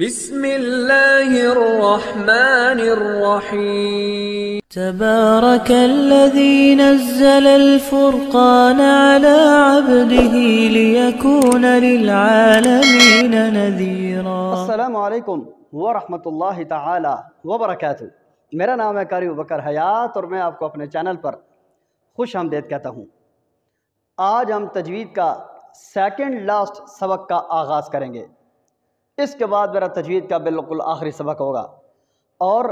بسم اللہ الرحمن الرحیم تبارك الذي نزل الفرقان على عبده ليكون للعالمين نذيرا۔ السلام علیکم ورحمۃ اللہ تعالی وبرکاتہ۔ میرا نام ہے قاری ابوبکر حیات اور میں آپ کو اپنے چینل پر خوش آمدید کہتا ہوں۔ آج ہم تجوید کا سیکنڈ لاسٹ سبق کا آغاز کریں گے۔ اس کے بعد میرا تجوید کا بالکل آخری سبق ہوگا، اور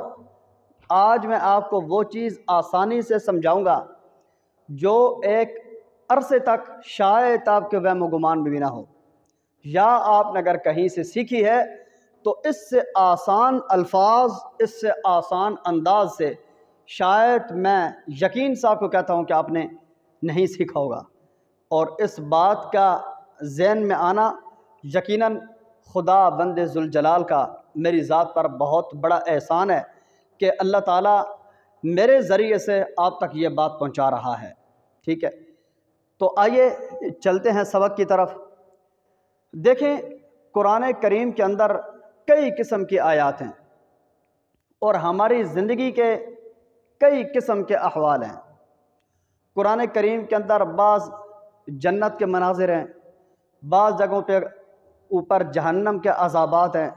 آج میں آپ کو وہ چیز آسانی سے سمجھاؤں گا جو ایک عرصے تک شاید آپ کے وہم و گمان میں بھی نہ ہو، یا آپ نے اگر کہیں سے سیکھی ہے تو اس سے آسان الفاظ، اس سے آسان انداز سے شاید میں یقین سے آپ کو کہتا ہوں کہ آپ نے نہیں سیکھا ہوگا۔ اور اس بات کا ذہن میں آنا یقیناً خدا بند ذوالجلال کا میری ذات پر بہت بڑا احسان ہے کہ اللہ تعالیٰ میرے ذریعے سے آپ تک یہ بات پہنچا رہا ہے۔ ٹھیک ہے، تو آئیے چلتے ہیں سبق کی طرف۔ دیکھیں، قرآن کریم کے اندر کئی قسم کی آیات ہیں اور ہماری زندگی کے کئی قسم کے احوال ہیں۔ قرآن کریم کے اندر بعض جنت کے مناظر ہیں، بعض جگہوں پہ اوپر جہنم کے عذابات ہیں،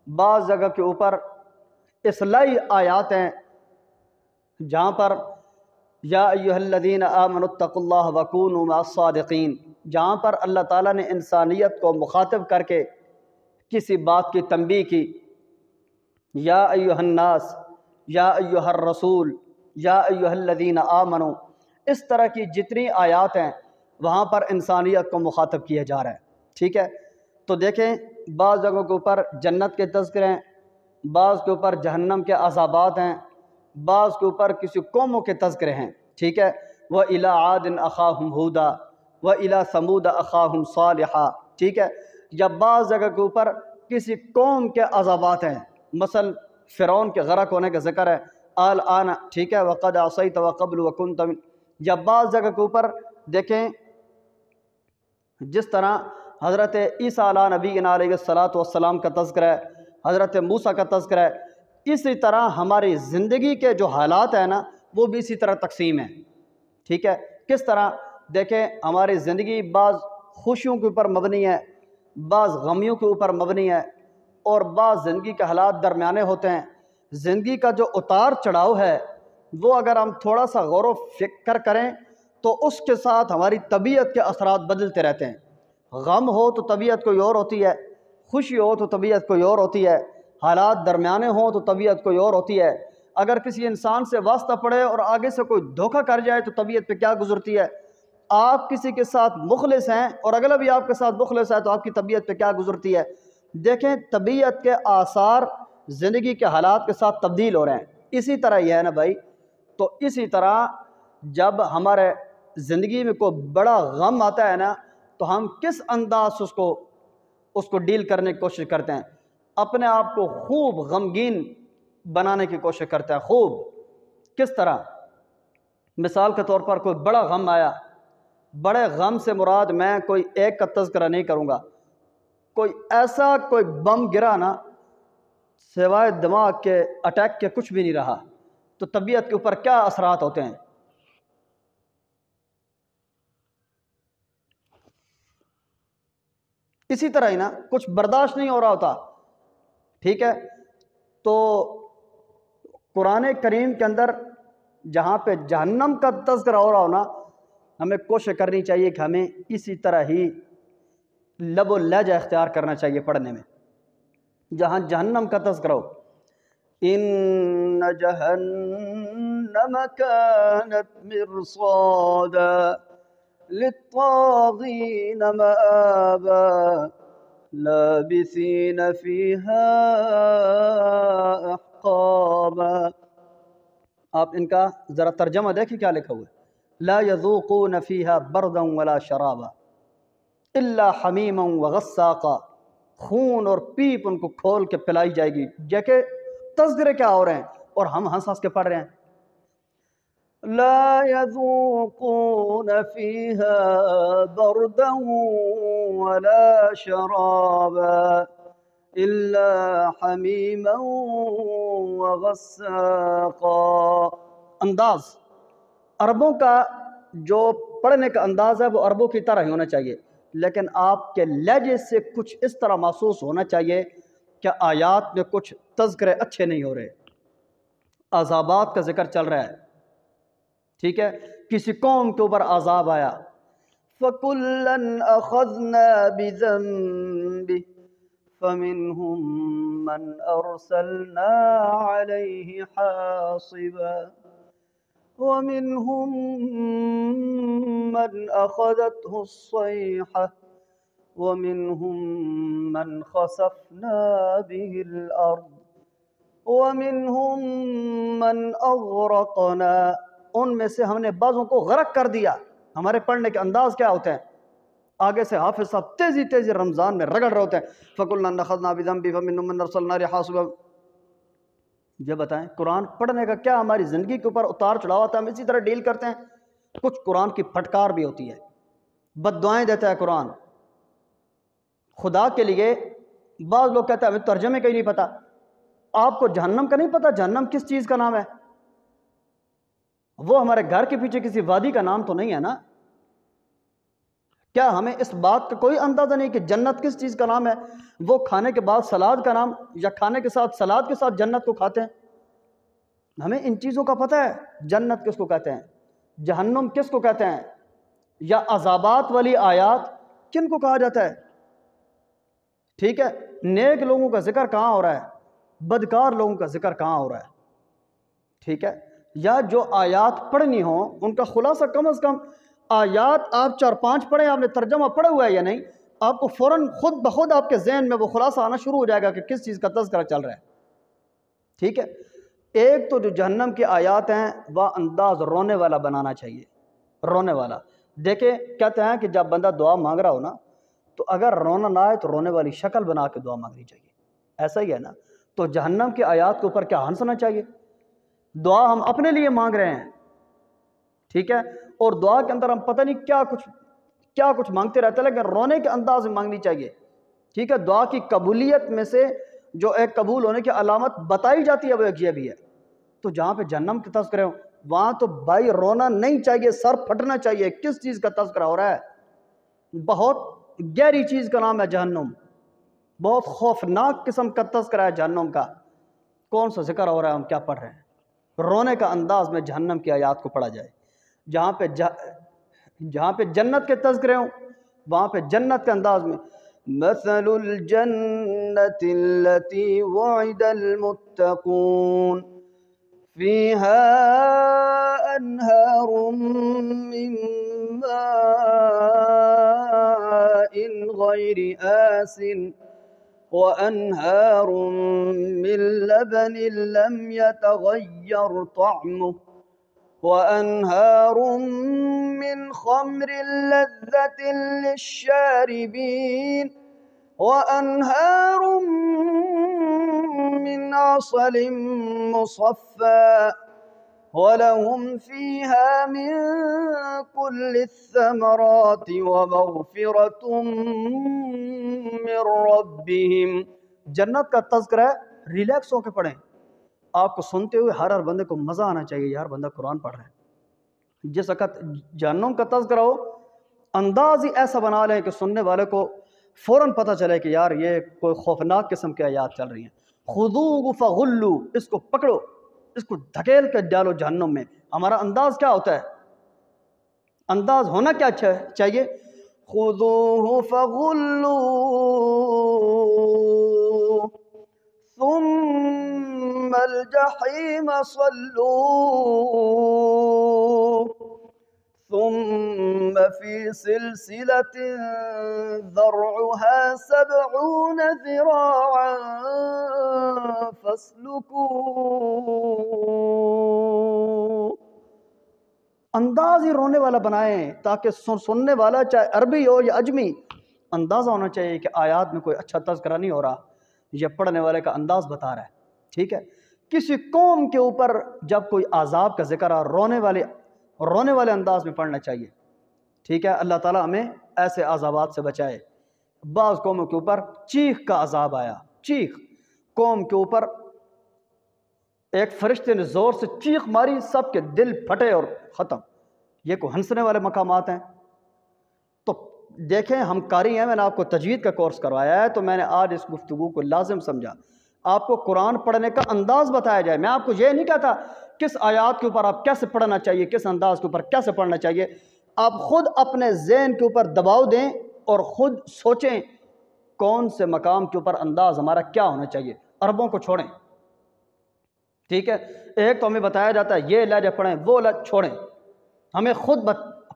بعض جگہ کے اوپر اصلاحی آیات ہیں جہاں پر یا ایھا الذین آمنوا اتقوا اللہ وکونوا مع الصادقین، جہاں پر اللہ تعالیٰ نے انسانیت کو مخاطب کر کے کسی بات کی تنبیہ کی۔ یا ایھا الناس، یا ایھا الرسول، یا ایھا الذین آمنوا، اس طرح کی جتنی آیات ہیں وہاں پر انسانیت کو مخاطب کیا جا رہا ہے۔ ٹھیک ہے، تو دیکھیں، بعض جگہوں کے اوپر جنت کے تذکرے ہیں، بعض کے اوپر جہنم کے عذابات ہیں، بعض کے اوپر کسی قوموں کے تذکرے ہیں۔ ٹھیک ہے، وَإِلَىٰ عَادٍ أَخَاهُمْ هُودًا وَإِلَىٰ ثَمُودَ أَخَاهُمْ صَالِحًا۔ ٹھیک ہے، یا بعض جگہ کے اوپر کسی قوم کے عذابات ہیں، مثلا فرعون کے غرق ہونے کا ذکر ہے، الآن، ٹھیک ہے، وَقَدْ عَصَيْتَ وَقَبْلُ وَكُنْتَ مِنَ، یا بعض جگہ کے اوپر دیکھیں جس طرح حضرت عیسیٰ علیہ نبینا علیہ السلام کا تذکرہ ہے، حضرت موسیٰ کا تذکرہ ہے، اسی طرح ہماری زندگی کے جو حالات ہیں نا وہ بھی اسی طرح تقسیم ہیں۔ ٹھیک ہے، کس طرح؟ دیکھیں، ہماری زندگی بعض خوشیوں کے اوپر مبنی ہے، بعض غمیوں کے اوپر مبنی ہے، اور بعض زندگی کے حالات درمیانے ہوتے ہیں۔ زندگی کا جو اتار چڑھاؤ ہے وہ اگر ہم تھوڑا سا غور و فکر کریں تو اس کے ساتھ ہماری طبیعت کے اثرات بدلتے رہتے ہیں۔ غم ہو تو طبیعت کوئی اور ہوتی ہے، خوشی ہو تو طبیعت کوئی اور ہوتی ہے، حالات درمیانے ہوں تو طبیعت کوئی اور ہوتی ہے۔ اگر کسی انسان سے واسطہ پڑے اور آگے سے کوئی دھوکہ کر جائے تو طبیعت پہ کیا گزرتی ہے۔ آپ کسی کے ساتھ مخلص ہیں اور اگلا بھی آپ کے ساتھ مخلص ہے تو آپ کی طبیعت پہ کیا گزرتی ہے۔ دیکھیں، طبیعت کے آثار زندگی کے حالات کے ساتھ تبدیل ہو رہے ہیں۔ اسی طرح یہ ہے نا بھائی، تو اسی طرح جب ہمارے زندگی میں کوئی بڑا غم آتا ہے نا تو ہم کس انداز سے اس کو ڈیل کرنے کی کوشش کرتے ہیں، اپنے آپ کو خوب غمگین بنانے کی کوشش کرتے ہیں۔ خوب کس طرح؟ مثال کے طور پر کوئی بڑا غم آیا، بڑے غم سے مراد میں کوئی ایک کا تذکرہ نہیں کروں گا، کوئی ایسا کوئی بم گرا نا سوائے دماغ کے اٹیک کے کچھ بھی نہیں رہا، تو طبیعت کے اوپر کیا اثرات ہوتے ہیں۔ اسی طرح ہی نا کچھ برداشت نہیں ہو رہا ہوتا۔ ٹھیک ہے، تو قرآن کریم کے اندر جہاں پہ جہنم کا تذکرہ ہو رہا ہو نا ہمیں کوشش کرنی چاہیے کہ ہمیں اسی طرح ہی لب و لہجہ اختیار کرنا چاہیے پڑھنے میں، جہاں جہنم کا تذکرہ ہو۔ ان جہنم کانت مرصادا للطاغین مآبا لابثین فیہا احقابا۔ آپ ان کا ذرا ترجمہ دیکھیں کیا لکھا ہوا ہے، لا یذوقون فیہا بردا ولا شرابا الا حمیما وغساقا، خون اور پیپ ان کو کھول کے پلائی جائے گی۔ کہ تذکرے کیا ہو رہے ہیں اور ہم ہنس ہنس کے پڑھ رہے ہیں۔ لا يذوقون فيها بردا ولا شرابا إلا حميما وغساقا۔ انداز عربوں کا جو پڑھنے کا انداز ہے وہ عربوں کی طرح ہی ہونا چاہیے، لیکن آپ کے لہجے سے کچھ اس طرح محسوس ہونا چاہیے کہ آیات میں کچھ تذکرے اچھے نہیں ہو رہے، عذابات کا ذکر چل رہا ہے، ٹھیک ہے، کسی قوم کے اوپر عذاب آیا، فَكُلًّا أَخَذْنَا بِذَنبِهِ فَمِنْهُمْ مَنْ أَرْسَلْنَا عَلَيْهِ حَاصِبًا وَمِنْهُمْ مَنْ أَخَذَتْهُ الصَّيْحَةُ وَمِنْهُمْ مَنْ خَسَفْنَا بِهِ الْأَرْضَ وَمِنْهُمْ مَنْ أَغْرَقْنَا، ان میں سے ہم نے بعضوں کو غرق کر دیا۔ ہمارے پڑھنے کے انداز کیا ہوتے ہیں؟ آگے سے حافظ صاحب تیزی تیزی رمضان میں رگڑ رہے ہوتے ہیں، فَكُلًّا أَخَذْنَا بِذَنبِهِ فَمِنْهُمْ مَنْ أَرْسَلْنَا عَلَيْهِ حَاصِبًا۔ یہ بتائیں قرآن پڑھنے کا کیا ہماری زندگی کے اوپر اتار چڑھاؤ ہوتا ہے؟ ہم اسی طرح ڈیل کرتے ہیں؟ کچھ قرآن کی پھٹکار بھی ہوتی ہے، بد دعائیں دیتا ہے قرآن خدا کے لیے۔ بعض لوگ کہتے ہیں ہمیں ترجمے کا ہی نہیں پتا۔ آپ کو جہنم کا نہیں پتا؟ جہنم کس چیز کا نام ہے؟ وہ ہمارے گھر کے پیچھے کسی وادی کا نام تو نہیں ہے نا؟ کیا ہمیں اس بات کا کوئی اندازہ نہیں کہ جنت کس چیز کا نام ہے؟ وہ کھانے کے بعد سلاد کا نام، یا کھانے کے ساتھ سلاد کے ساتھ جنت کو کھاتے ہیں؟ ہمیں ان چیزوں کا پتہ ہے، جنت کس کو کہتے ہیں، جہنم کس کو کہتے ہیں، یا عذابات والی آیات کن کو کہا جاتا ہے؟ ٹھیک ہے، نیک لوگوں کا ذکر کہاں ہو رہا ہے، بدکار لوگوں کا ذکر کہاں ہو رہا ہے؟ ٹھیک ہے، یا جو آیات پڑھنی ہوں ان کا خلاصہ کم از کم آیات آپ 4-5 پڑھیں، آپ نے ترجمہ پڑھا ہوا ہے یا نہیں، آپ کو فوراً خود بخود آپ کے ذہن میں وہ خلاصہ آنا شروع ہو جائے گا کہ کس چیز کا تذکرہ چل رہا ہے۔ ٹھیک ہے، ایک تو جو جہنم کی آیات ہیں وہ انداز رونے والا بنانا چاہیے، رونے والا۔ دیکھیں کہتے ہیں کہ جب بندہ دعا مانگ رہا ہو نا تو اگر رونا نہ آئے تو رونے والی شکل بنا کے دعا مانگنی چاہیے، ایسا ہی ہے نا؟ تو جہنم کی آیات کے اوپر کیا ہنسنا چاہیے؟ دعا ہم اپنے لیے مانگ رہے ہیں، ٹھیک ہے، اور دعا کے اندر ہم پتہ نہیں کیا کچھ مانگتے رہتے ہیں، لیکن رونے کے انداز میں مانگنی چاہیے۔ ٹھیک ہے، دعا کی قبولیت میں سے جو ایک قبول ہونے کی علامت بتائی جاتی ہے وہ ایک یہ بھی ہے۔ تو جہاں پہ جہنم کے تذکرے ہوں وہاں تو بھائی رونا نہیں چاہیے، سر پھٹنا چاہیے۔ کس چیز کا تذکرہ ہو رہا ہے؟ بہت گہری چیز کا نام ہے جہنم، بہت خوفناک قسم کا تذکرہ ہے جہنم کا۔ کون سا ذکر ہو رہا ہے، ہم کیا پڑھ رہے ہیں؟ رونے کا انداز میں جہنم کی آیات کو پڑھا جائے۔ جہاں پہ جنت کے تذکرے ہوں وہاں پہ جنت کے انداز میں مثل الجنة التي وعد المتقون فيها أنهار من ماء غير آسن وأنهار من لبن لم يتغير طعمه وأنهار من خمر لذة للشاربين وأنهار من عسل مصفى وَلَهُمْ فِيهَا مِن كُلِّ الثَّمَرَاتِ وَمَغْفِرَةٌ مِّن رَّبِّهِمْ۔ جنت کا تذکرہ ہے، ریلیکس ہو کے پڑھیں۔ آپ کو سنتے ہوئے ہر بندے کو مزہ آنا چاہیے، یار بندہ قرآن پڑھ رہا ہے۔ جس وقت جہنم کا تذکرہ ہو انداز ہی ایسا بنا لیں کہ سننے والے کو فوراً پتہ چلے کہ یار یہ کوئی خوفناک قسم کی آیات چل رہی ہیں۔ خُذُوهُ فَغُلُّوا، اس کو پکڑو، اس کو دھکیل کے ڈالو جہنم میں۔ ہمارا انداز کیا ہوتا ہے؟ انداز ہونا کیا چاہیے؟ خُذُوهُ فَغُلُّوهُ ثُمَّ الْجَحِيمَ صَلُّوهُ ثُمَّ فِي سِلْسِلَةٍ ذَرْعُهَا 70 ذِرَاعًا فَاسْلُكُوهُ۔ انداز ہی رونے والا بنائیں تاکہ سننے والا چاہے عربی ہو یا اجمی اندازہ ہونا چاہیے کہ آیات میں کوئی اچھا تذکرہ نہیں ہو رہا، یہ پڑھنے والے کا انداز بتا رہا ہے۔ ٹھیک ہے، کسی قوم کے اوپر جب کوئی عذاب کا ذکر آ رونے والے انداز میں پڑھنا چاہیے۔ ٹھیک ہے، اللہ تعالیٰ ہمیں ایسے عذابات سے بچائے۔ بعض قوموں کے اوپر چیخ کا عذاب آیا، چیخ، قوم کے اوپر ایک فرشتے نے زور سے چیخ ماری، سب کے دل پھٹے اور ختم۔ یہ کوئی ہنسنے والے مقامات ہیں؟ تو دیکھیں ہم قاری ہیں، میں نے آپ کو تجوید کا کورس کروایا ہے، تو میں نے آج اس گفتگو کو لازم سمجھا آپ کو قرآن پڑھنے کا انداز بتایا جائے۔ میں آپ کو یہ نہیں کہتا کس آیات کے اوپر آپ کیسے پڑھنا چاہیے، کس انداز کے اوپر کیسے پڑھنا چاہیے۔ آپ خود اپنے ذہن کے اوپر دباؤ دیں اور خود سوچیں کون سے مقام کے اوپر انداز ہمارا کیا ہونا چاہیے۔ عربوں کو چھوڑیں، ٹھیک ہے؟ ایک تو ہمیں بتایا جاتا ہے یہ لہجہ پڑھیں، وہ لہجہ چھوڑیں۔ ہمیں خود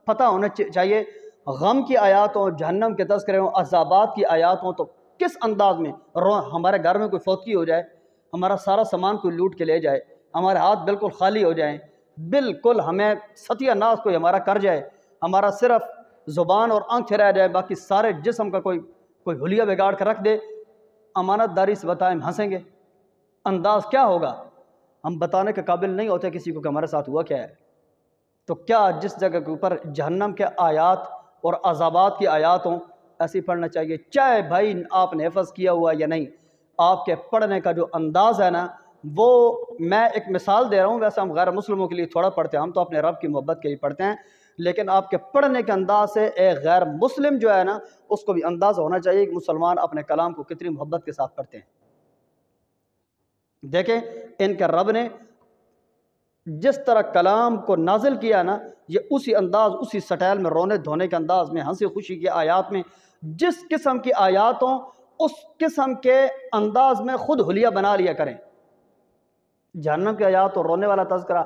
پتہ ہونا چاہیے غم کی آیات ہوں، جہنم کے تذکرے ہوں، عذابات کی آیات ہوں، تو کس انداز میں ہمارے گھر میں کوئی فوتگی ہو جائے، ہمارا سارا سامان کوئی لوٹ کے لے جائے، ہمارے ہاتھ بالکل خالی ہو جائیں، بالکل ہمیں ستیہ ناز کوئی ہمارا کر جائے، ہمارا صرف زبان اور آنکھیں رہ جائے، باقی سارے جسم کا کوئی حلیہ بگاڑ کر رکھ دے، امانت داری سے بتائیں ہم ہنسیں گے؟ انداز کیا ہوگا؟ ہم بتانے کے قابل نہیں ہوتے کسی کو کہ ہمارے ساتھ ہوا کیا ہے۔ تو کیا جس جگہ کے اوپر جہنم کے آیات اور عذابات کی آیات ہوں ایسی پڑھنا چاہیے، چاہے بھائی آپ نے حفظ کیا ہوا یا نہیں۔ آپ کے پڑھنے کا جو انداز ہے نا، وہ میں ایک مثال دے رہا ہوں، ویسے ہم غیر مسلموں کے لیے تھوڑا پڑھتے ہیں، ہم تو اپنے رب کی محبت کے لیے پڑھتے ہیں، لیکن آپ کے پڑھنے کے انداز سے ایک غیر مسلم جو ہے نا اس کو بھی اندازہ ہونا چاہیے کہ مسلمان اپنے کلام کو کتنی محبت کے ساتھ پڑھتے ہیں۔ دیکھیں ان کے رب نے جس طرح کلام کو نازل کیا نا، یہ اسی انداز، اسی سٹائل میں، رونے دھونے کے انداز میں، ہنسی خوشی کی آیات میں، جس قسم کی آیات ہوں اس قسم کے انداز میں خود حلیہ بنا لیا کریں۔ جہنم کی آیات تو رونے والا تذکرہ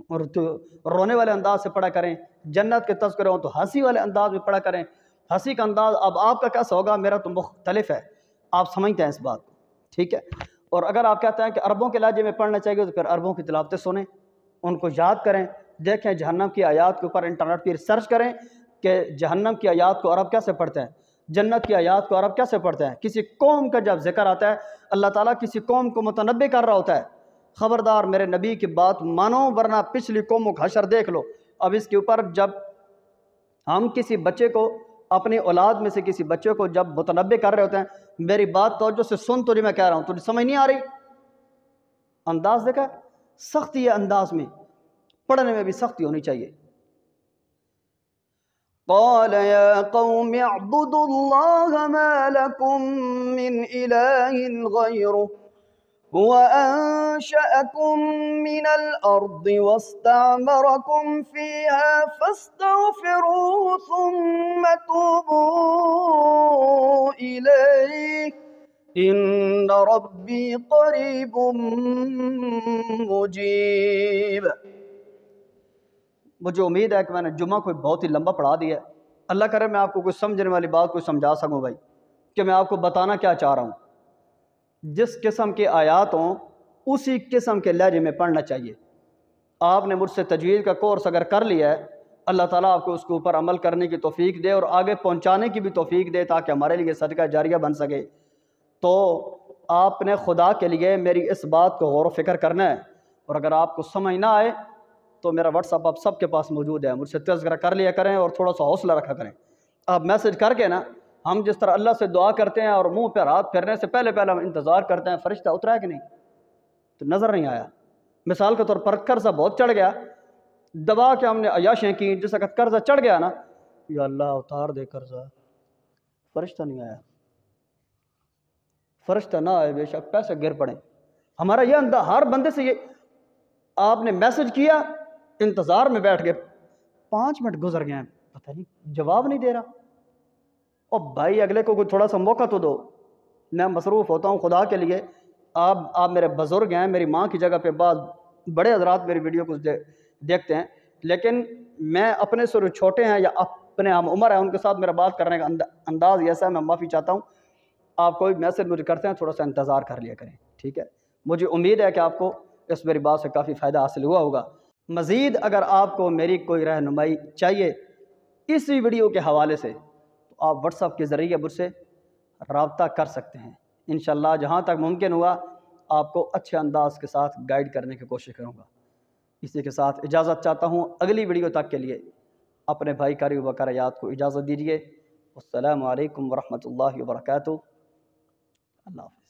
اور رونے والے انداز سے پڑھا کریں، جنت کے تذکرے ہوں تو ہنسی والے انداز میں پڑھا کریں۔ ہنسی کا انداز اب آپ کا کیسا ہوگا، میرا تو مختلف ہے، آپ سمجھتے ہیں اس بات کو، ٹھیک ہے؟ اور اگر آپ کہتے ہیں کہ عربوں کے لہجے میں پڑھنا چاہیے تو پھر عربوں کی تلاوتیں سنیں، ان کو یاد کریں، دیکھیں جہنم کی آیات کے اوپر انٹرنیٹ پہ ریسرچ کریں کہ جہنم کی آیات کو عرب کیسے پڑھتے ہیں، جنت کی آیات کو عرب کیسے پڑھتے ہیں۔ کسی قوم کا جب ذکر آتا ہے، اللہ تعالیٰ کسی قوم کو متنبع کر رہا ہوتا ہے، خبردار میرے نبی کی بات مانو ورنہ پچھلی قوموں کا حشر دیکھ لو۔ اب اس کے اوپر جب ہم کسی بچے کو، اپنی اولاد میں سے کسی بچے کو جب متنبع کر رہے ہوتے ہیں، میری بات توجہ سے سن، تو میں کہہ رہا ہوں تجھے سمجھ نہیں آ رہی؟ انداز دیکھا، سختی ہے انداز میں، پڑھنے میں بھی سختی ہونی چاہیے۔ قال يا قوم اعبدوا الله ما لكم من إله غيره هو أنشأكم من الأرض واستعمركم فيها فاستغفروه ثم توبوا إليه إن ربي قريب مجيب۔ مجھے امید ہے کہ میں نے جمعہ کوئی بہت ہی لمبا پڑھا دیا ہے، اللہ کرے میں آپ کو کوئی سمجھنے والی بات کوئی سمجھا سکوں بھائی، کہ میں آپ کو بتانا کیا چاہ رہا ہوں۔ جس قسم کے آیات ہوں اسی قسم کے لہجے میں پڑھنا چاہیے۔ آپ نے مجھ سے تجوید کا کورس اگر کر لیا ہے، اللہ تعالیٰ آپ کو اس کے اوپر عمل کرنے کی توفیق دے اور آگے پہنچانے کی بھی توفیق دے تاکہ ہمارے لیے صدقہ جاریہ بن سکے۔ تو آپ نے خدا کے لیے میری اس بات کو غور و فکر کرنا ہے، اور اگر آپ کو سمجھ نہ آئے تو میرا واٹس ایپ آپ سب کے پاس موجود ہے، مجھ سے تذکرہ کر لیا کریں اور تھوڑا سا حوصلہ رکھا کریں۔ آپ میسج کر کے نا، ہم جس طرح اللہ سے دعا کرتے ہیں اور منہ پہ ہاتھ پھیرنے سے پہلے ہم انتظار کرتے ہیں فرشتہ اترا ہے کہ نہیں، تو نظر نہیں آیا۔ مثال کے طور پر قرضہ بہت چڑھ گیا، دبا کے ہم نے عیاشیں کی، جس وقت قرضہ چڑھ گیا نا، یا اللہ اتار دے قرضہ، فرشتہ نہیں آیا۔ فرشتہ نہ آئے بے شک پیسے گر پڑیں۔ ہمارا یہ انداز، ہر بندے سے یہ، آپ نے میسج کیا، انتظار میں بیٹھ گئے، 5 منٹ گزر گئے ہیں، پتہ نہیں جواب نہیں دے رہا۔ اور بھائی اگلے کو کوئی تھوڑا سا موقع تو دو، میں مصروف ہوتا ہوں خدا کے لیے۔ آپ میرے بزرگ ہیں، میری ماں کی جگہ پہ بعض بڑے حضرات میری ویڈیو کو دیکھتے ہیں، لیکن میں اپنے سے جو چھوٹے ہیں یا اپنے ہم عمر ہیں ان کے ساتھ میرا بات کرنے کا انداز ایسا ہے، میں معافی چاہتا ہوں۔ آپ کوئی میسج مجھے کرتے ہیں تھوڑا سا انتظار کر لیا کریں، ٹھیک ہے؟ مجھے امید ہے کہ آپ کو اس میری بات سے کافی فائدہ حاصل ہوا ہوگا۔ مزید اگر آپ کو میری کوئی رہنمائی چاہیے اسی ویڈیو کے حوالے سے تو آپ واٹس ایپ کے ذریعے مجھ سے رابطہ کر سکتے ہیں۔ انشاءاللہ جہاں تک ممکن ہوا آپ کو اچھے انداز کے ساتھ گائیڈ کرنے کی کوشش کروں گا۔ اسی کے ساتھ اجازت چاہتا ہوں، اگلی ویڈیو تک کے لیے اپنے بھائی قاری ابوبکر حیات کو اجازت دیجیے۔ السلام علیکم ورحمۃ اللہ وبرکاتہ۔ اللہ حافظ.